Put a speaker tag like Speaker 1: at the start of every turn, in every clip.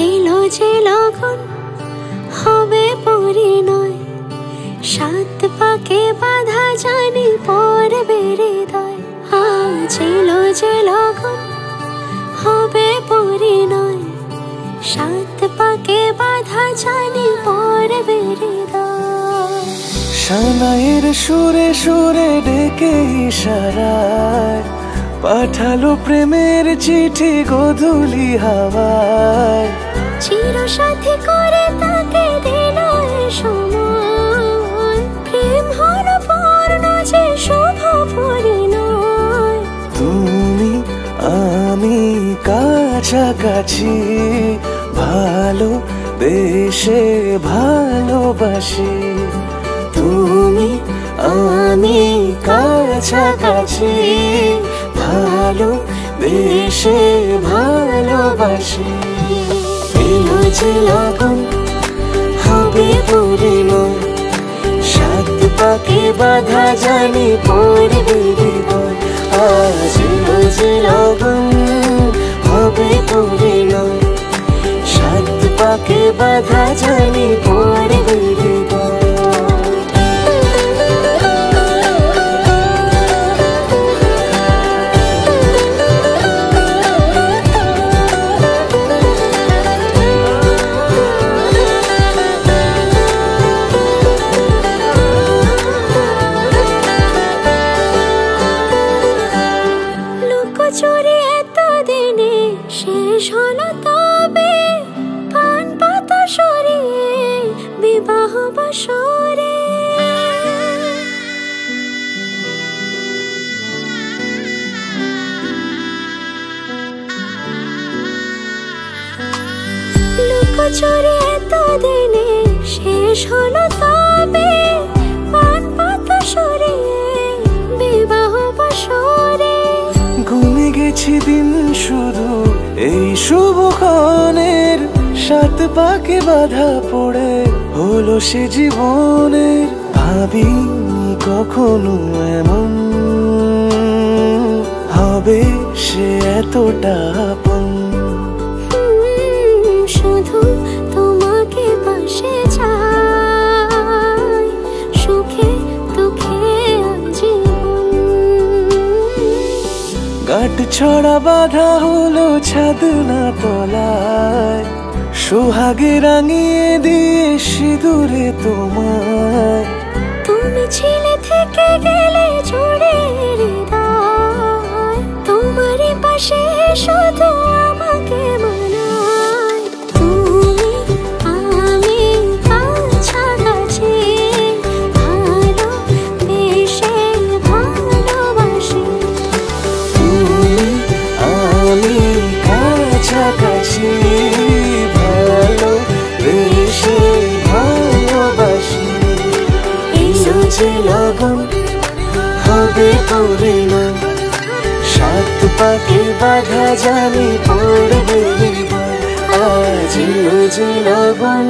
Speaker 1: এলো যে লগন হবে পরিণয়, সাত পাকে বাধা জানি পড়বে হৃদয়। আজ এলো যে লগন হবে পরিণয়, সাত পাকে বাধা জানি পড়বে হৃদয়।
Speaker 2: সানাইয়ের সুরে সুরে ডেকে ইশারায় পাঠালো প্রেমের চিঠি গোধূলি হাওয়ায়।
Speaker 1: চির সাথী করে তাকে দিল সময়, প্রেম হলো পূর্ণ যে শুভ পরিণয়।
Speaker 2: তুমি আমি কাছাকাছি, ভালো বেশে ভালোবাসি।
Speaker 1: তুমি
Speaker 2: আমি কাছাকাছি, ভালো বেশে ভালোবাসি।
Speaker 1: এলো যে লগন হবে পরিণয়,
Speaker 2: সাত পাকে বাধা জানি পড়বে হৃদয়। আজ এলো যে লগন হবে পরিণয়, সাত পাকে বাধা জানি পড়বে হৃদয়।
Speaker 1: চুরি এতদিনে শেষ হলো তবে, পান পাতা সরিয়ে বিবাহ বাসরে। লুকোচুরি এতদিনে শেষ হলো তবে, পান পাতা সরিয়ে বিবাহ বাসরে।
Speaker 2: গুনে গেছি দিন শুধু এই শুভক্ষণের, সাত পাকে বাধা পড়ে হলো সে জীবনের। ভাবিনি কখনো এমন হবে সে এতটা আপন।
Speaker 1: শুধু তোমাকে পাশে চাই, সুখে দুঃখে আজীবন।
Speaker 2: গাঁট ছড়া বাধা হলো ছাদ না তলায়, সোহাগে রাঙিয়ে দিয়ে সিঁদুরে তোমায়।
Speaker 1: তুমি ছিলে থেকে গেলে জুড়ে হৃদয়, তোমারই পাশে শুধু আমাকে মানায়। তুমি আমি কাছাকাছি, ভালো বেশে ভালোবাসি।
Speaker 2: তুমি আমি কাছাকাছি, ভালো বেশে ভালোবাসি।
Speaker 1: এলো যে লগন
Speaker 2: হবে পরিণয়, সাত পাকে বাধা জানি পড়বে হৃদয়। আজ এলো যে লগন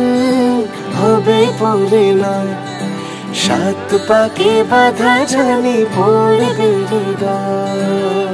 Speaker 2: হবে পরিণয়, সাত পাকে বাধা জানি পড়বে হৃদয়।